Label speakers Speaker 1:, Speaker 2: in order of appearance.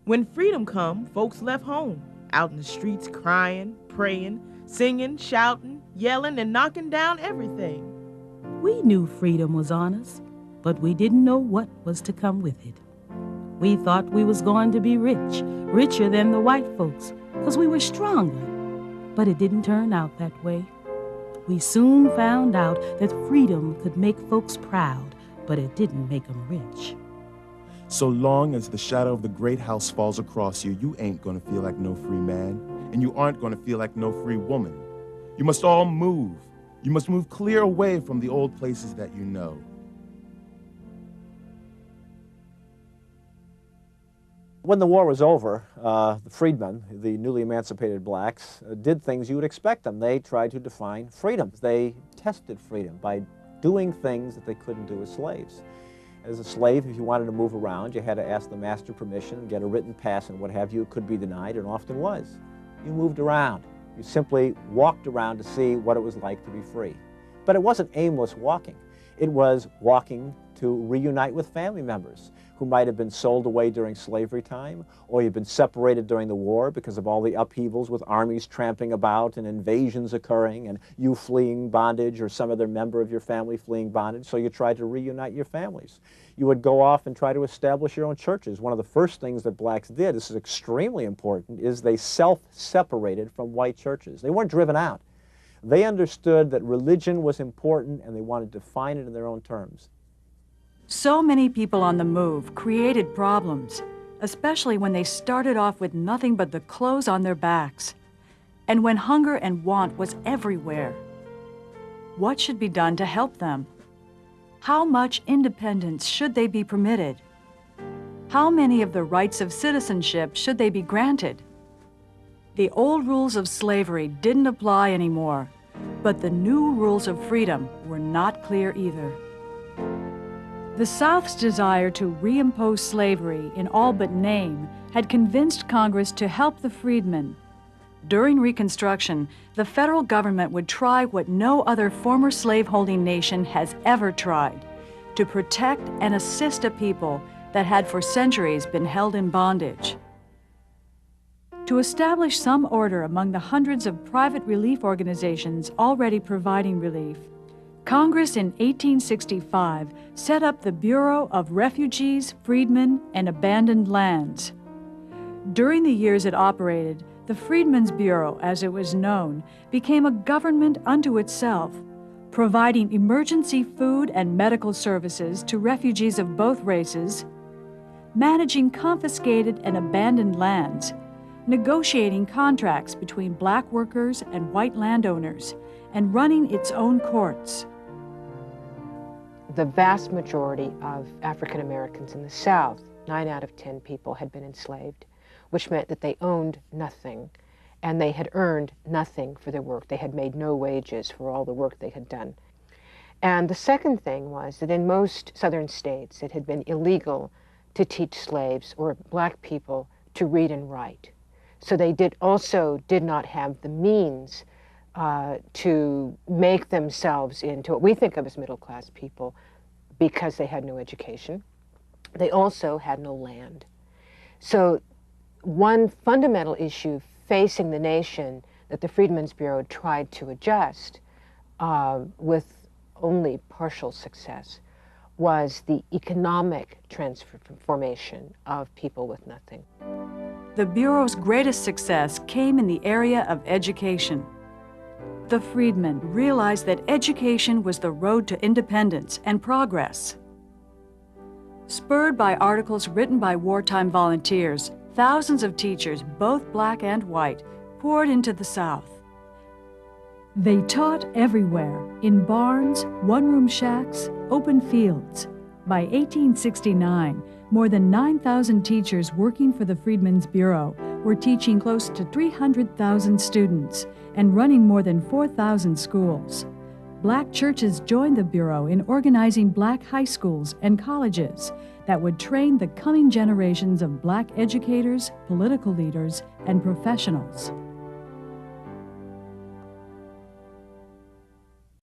Speaker 1: When freedom come, folks left home, out in the streets crying, praying, singing, shouting, yelling, and knocking down everything.
Speaker 2: We knew freedom was on us, but we didn't know what was to come with it. We thought we was going to be rich, richer than the white folks, 'cause we were stronger. But it didn't turn out that way. We soon found out that freedom could make folks proud, but it didn't make them rich.
Speaker 3: So long as the shadow of the great house falls across you, you ain't gonna feel like no free man, and you aren't gonna feel like no free woman. You must all move. You must move clear away from the old places that you know.
Speaker 4: When the war was over, the freedmen, the newly emancipated blacks, did things you would expect them. They tried to define freedom. They tested freedom by doing things that they couldn't do as slaves. As a slave, if you wanted to move around, you had to ask the master permission, get a written pass and what have you. It could be denied, and often was. You moved around. You simply walked around to see what it was like to be free. But it wasn't aimless walking. It was walking to reunite with family members who might have been sold away during slavery time, or you've been separated during the war because of all the upheavals with armies tramping about and invasions occurring and you fleeing bondage or some other member of your family fleeing bondage, so you tried to reunite your families. You would go off and try to establish your own churches. One of the first things that blacks did, this is extremely important, is they self-separated from white churches. They weren't driven out. They understood that religion was important and they wanted to define it in their own terms.
Speaker 5: So many people on the move created problems, especially when they started off with nothing but the clothes on their backs, and when hunger and want was everywhere. What should be done to help them? How much independence should they be permitted? How many of the rights of citizenship should they be granted? The old rules of slavery didn't apply anymore, but the new rules of freedom were not clear either. The South's desire to reimpose slavery in all but name had convinced Congress to help the freedmen. During Reconstruction, the federal government would try what no other former slaveholding nation has ever tried, to protect and assist a people that had for centuries been held in bondage. To establish some order among the hundreds of private relief organizations already providing relief, Congress in 1865 set up the Bureau of Refugees, Freedmen, and Abandoned Lands. During the years it operated, the Freedmen's Bureau, as it was known, became a government unto itself, providing emergency food and medical services to refugees of both races, managing confiscated and abandoned lands, negotiating contracts between black workers and white landowners, and running its own courts.
Speaker 6: The vast majority of African Americans in the South, 9 out of 10 people, had been enslaved, which meant that they owned nothing, and they had earned nothing for their work. They had made no wages for all the work they had done. And the second thing was that in most southern states, it had been illegal to teach slaves or black people to read and write. So they also did not have the means to make themselves into what we think of as middle-class people because they had no education. They also had no land. So one fundamental issue facing the nation that the Freedmen's Bureau tried to adjust with only partial success was the economic transformation of people with nothing.
Speaker 5: The Bureau's greatest success came in the area of education. The freedmen realized that education was the road to independence and progress. Spurred by articles written by wartime volunteers, thousands of teachers, both black and white, poured into the South. They taught everywhere, in barns, one-room shacks, open fields. By 1869, more than 9,000 teachers working for the Freedmen's Bureau were teaching close to 300,000 students and running more than 4,000 schools. Black churches joined the Bureau in organizing black high schools and colleges that would train the coming generations of black educators, political leaders, and professionals.